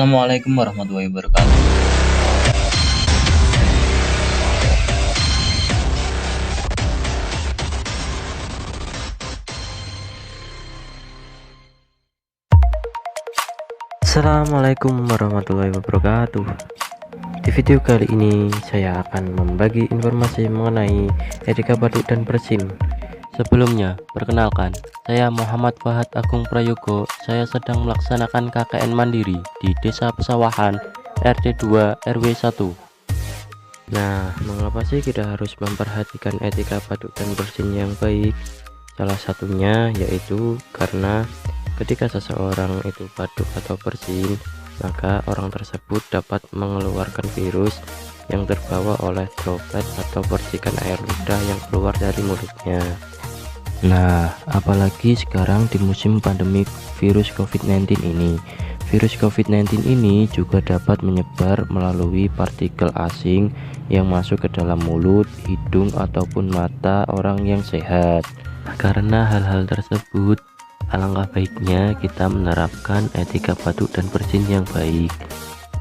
Assalamualaikum warahmatullahi wabarakatuh. Assalamualaikum warahmatullahi wabarakatuh. Di video kali ini saya akan membagi informasi mengenai etika batuk dan bersin. Sebelumnya, perkenalkan, saya Muhammad Fahad Agung Prayogo. Saya sedang melaksanakan KKN Mandiri di Desa Pesawahan, RT 2 RW 1. Nah, mengapa sih kita harus memperhatikan etika batuk dan bersin yang baik? Salah satunya yaitu karena ketika seseorang itu batuk atau bersin, maka orang tersebut dapat mengeluarkan virus yang terbawa oleh droplet atau percikan air ludah yang keluar dari mulutnya. Nah, apalagi sekarang di musim pandemi virus COVID-19 ini. Virus COVID-19 ini juga dapat menyebar melalui partikel asing yang masuk ke dalam mulut, hidung, ataupun mata orang yang sehat. Karena hal-hal tersebut, alangkah baiknya kita menerapkan etika batuk dan bersin yang baik.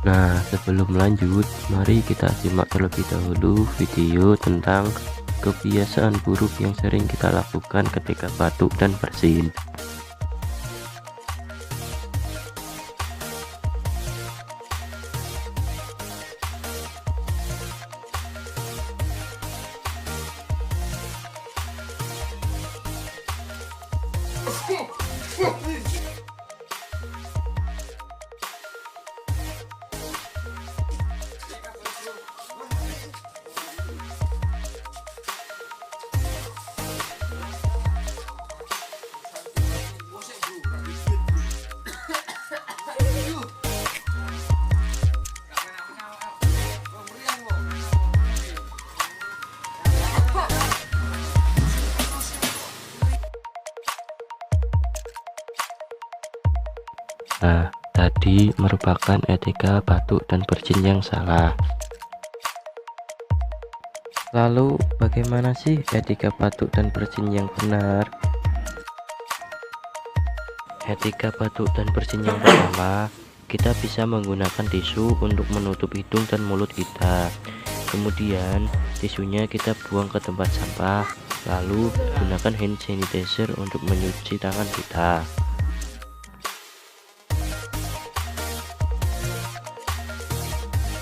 Nah, sebelum lanjut, mari kita simak terlebih dahulu video tentang kebiasaan buruk yang sering kita lakukan ketika batuk dan bersin. Nah, tadi merupakan etika batuk dan bersin yang salah. Lalu, bagaimana sih etika batuk dan bersin yang benar? Etika batuk dan bersin yang pertama, kita bisa menggunakan tisu untuk menutup hidung dan mulut kita. Kemudian, tisunya kita buang ke tempat sampah, lalu gunakan hand sanitizer untuk mencuci tangan kita.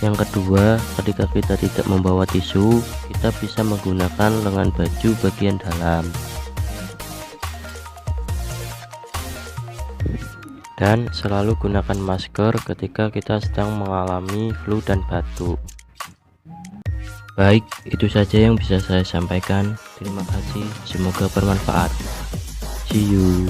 Yang kedua, ketika kita tidak membawa tisu, kita bisa menggunakan lengan baju bagian dalam. Dan selalu gunakan masker ketika kita sedang mengalami flu dan batuk. Baik, itu saja yang bisa saya sampaikan. Terima kasih, semoga bermanfaat. See you.